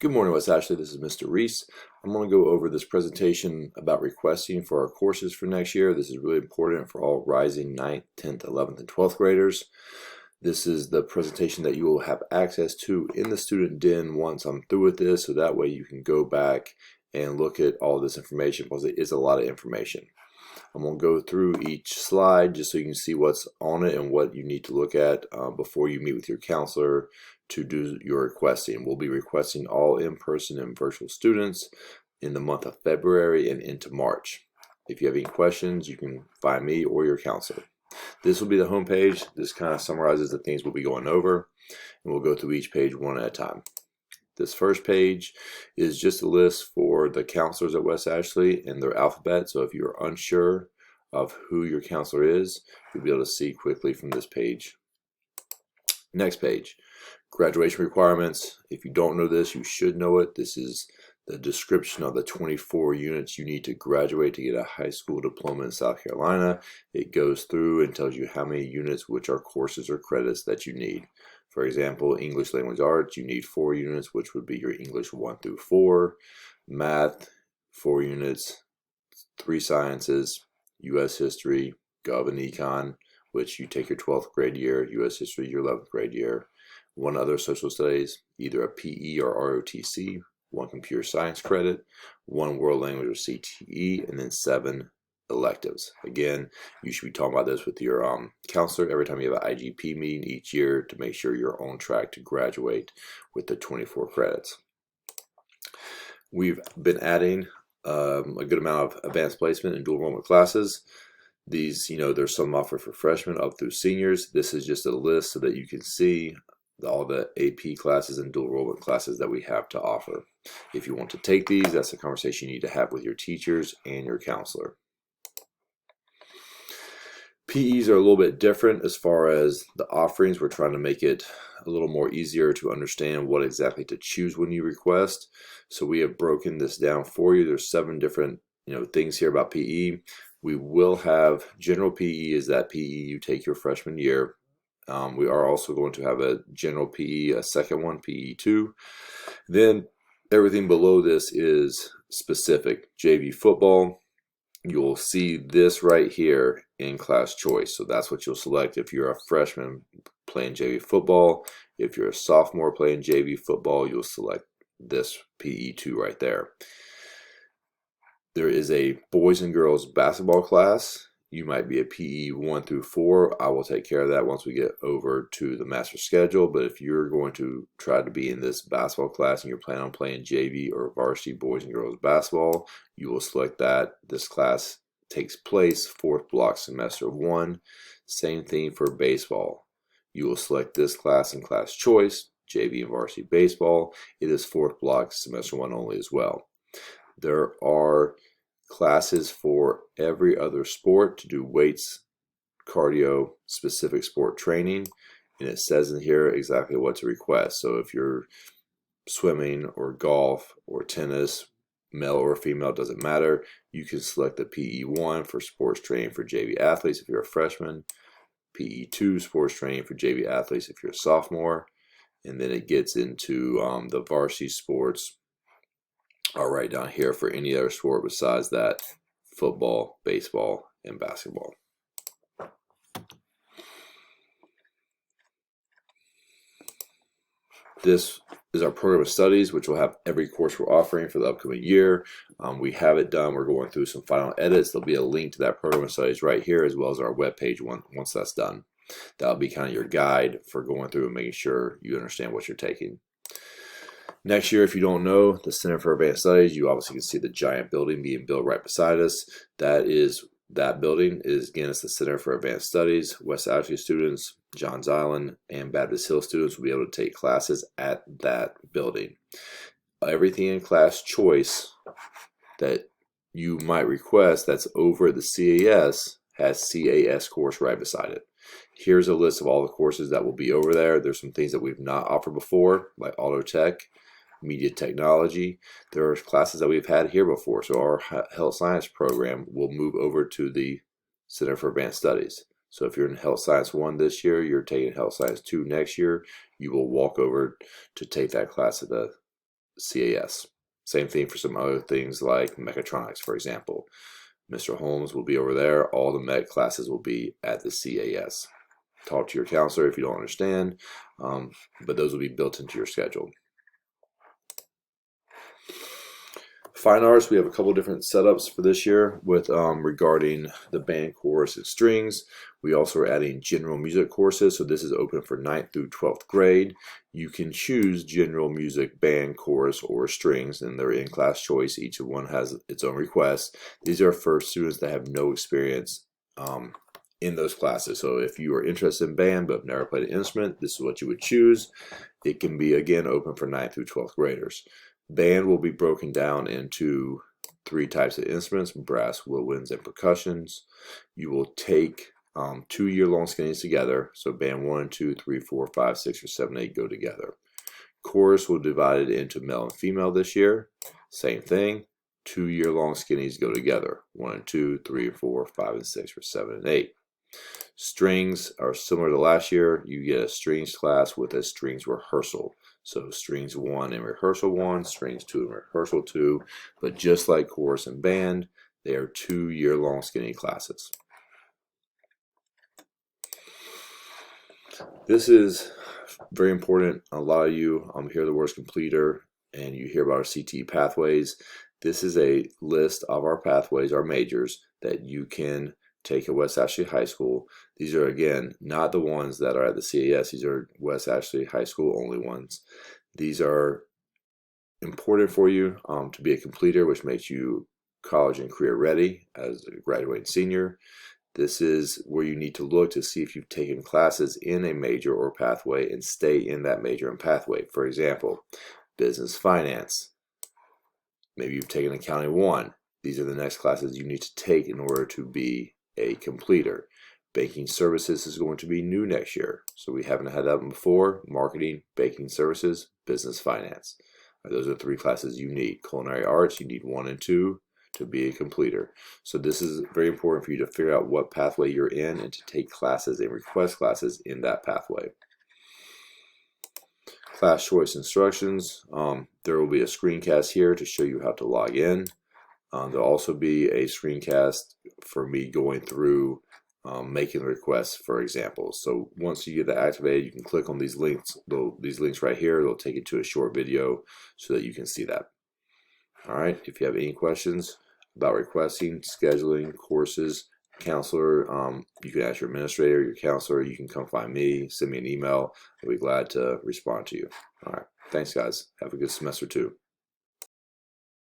Good morning, West Ashley. This is Mr. Reese. I'm going to go over this presentation about requesting for our courses for next year. This is really important for all rising 9th, 10th, 11th, and 12th graders. This is the presentation that you will have access to in the student den once I'm through with this, so that way you can go back and look at all this information because it is a lot of information. I'm going to go through each slide just so you can see what's on it and what you need to look at before you meet with your counselor to do your requesting. We'll be requesting all in-person and virtual students in the month of February and into March. If you have any questions, you can find me or your counselor. This will be the home page. This kind of summarizes the things we'll be going over, and we'll go through each page one at a time. This first page is just a list for the counselors at West Ashley and their alphabet. So if you're unsure of who your counselor is, you'll be able to see quickly from this page. Next page, graduation requirements. If you don't know this, you should know it. This is the description of the 24 units you need to graduate to get a high school diploma in South Carolina. It goes through and tells you how many units, which are courses or credits that you need. For example, English Language Arts, you need 4 units, which would be your English 1 through 4. Math, 4 units. 3 sciences, U.S. History, Gov and Econ, which you take your 12th grade year, U.S. History your 11th grade year. 1 other social studies, either a PE or ROTC, 1 computer science credit, 1 world language or CTE, and then 7 electives. Again, you should be talking about this with your counselor every time you have an IGP meeting each year to make sure you're on track to graduate with the 24 credits. We've been adding a good amount of advanced placement and dual enrollment classes. These, there's some offered for freshmen up through seniors. This is just a list so that you can see all the AP classes and dual enrollment classes that we have to offer. If you want to take these, that's a conversation you need to have with your teachers and your counselor. PEs are a little bit different as far as the offerings. We're trying to make it a little more easier to understand what exactly to choose when you request. So we have broken this down for you. There's 7 different things here about PE. We will have general PE is that PE you take your freshman year. We are also going to have a general PE, a second one, PE2. Then everything below this is specific. JV football, you'll see this right here in class choice. So that's what you'll select if you're a freshman playing JV football. If you're a sophomore playing JV football, you'll select this PE2 right there. There is a boys and girls basketball class. You might be a PE 1 through 4. I will take care of that once we get over to the master schedule. But if you're going to try to be in this basketball class and you're planning on playing JV or varsity boys and girls basketball, you will select that. This class takes place 4th block semester 1. Same thing for baseball. You will select this class in class choice, JV and varsity baseball. It is 4th block semester 1 only as well. There are classes for every other sport to do weights, cardio, specific sport training, and it says in here exactly what to request. So if you're swimming or golf or tennis, male or female, doesn't matter, you can select the PE1 for sports training for JV athletes if you're a freshman, PE2 sports training for JV athletes if you're a sophomore, and then it gets into the varsity sports are right down here for any other sport besides that, football, baseball, and basketball. This is our program of studies, which will have every course we're offering for the upcoming year. We have it done. We're going through some final edits. There'll be a link to that program of studies right here, as well as our webpage once that's done. That'll be kind of your guide for going through and making sure you understand what you're taking. Next year, if you don't know, the Center for Advanced Studies, you obviously can see the giant building being built right beside us. That building is, again, it's the Center for Advanced Studies. West Ashley students, Johns Island, and Baptist Hill students will be able to take classes at that building. Everything in class choice that you might request that's over at the CAS has CAS course right beside it. Here's a list of all the courses that will be over there. There's some things that we've not offered before, like auto tech, media technology. There are classes that we've had here before. So our health science program will move over to the Center for Advanced Studies. So if you're in Health Science 1 this year, you're taking Health Science 2 next year, you will walk over to take that class at the CAS. Same thing for some other things like mechatronics, for example. Mr. Holmes will be over there. All the mech classes will be at the CAS. Talk to your counselor if you don't understand, but those will be built into your schedule. Fine arts, we have a couple different setups for this year with regarding the band, chorus, and strings. We also are adding general music courses, so this is open for 9th through 12th grade. You can choose general music, band, chorus, or strings, and they're in-class choice. Each one has its own request. These are for students that have no experience in those classes. So if you are interested in band but have never played an instrument, this is what you would choose. It can be, again, open for 9th through 12th graders. Band will be broken down into 3 types of instruments: brass, woodwinds, and percussions. You will take 2 year-long skinnies together. So band 1, 2, 3, 4, 5, 6, or 7, 8 go together. Chorus will divide it into male and female this year. Same thing. 2 year-long skinnies go together. 1 and 2, 3 and 4, 5 and 6, or 7 and 8. Strings are similar to last year. You get a strings class with a strings rehearsal. So strings 1 and rehearsal 1, strings 2 and rehearsal 2. But just like chorus and band, they are 2 year-long skinny classes. This is very important. A lot of you hear the word completer and you hear about our CTE pathways. This is a list of our pathways, our majors, that you can take at West Ashley High School. These are, again, not the ones that are at the CAS. These are West Ashley High School only ones. These are important for you to be a completer, which makes you college and career ready as a graduating senior. This is where you need to look to see if you've taken classes in a major or pathway and stay in that major and pathway. For example, business finance. Maybe you've taken accounting 1. These are the next classes you need to take in order to be a completer. Banking services is going to be new next year, so we haven't had that one before. Marketing, banking services, business finance. Those are the 3 classes you need. Culinary arts, you need 1 and 2 to be a completer. So this is very important for you to figure out what pathway you're in and to take classes and request classes in that pathway. Class choice instructions. There will be a screencast here to show you how to log in. There'll also be a screencast for me going through making requests for examples. So once you get that activated, you can click on these links. These links right here, they'll take you to a short video so that you can see that. All right, if you have any questions about requesting, scheduling, courses, counselor, you can ask your administrator, your counselor. You can come find me, send me an email. I'll be glad to respond to you. All right, thanks guys. Have a good semester too.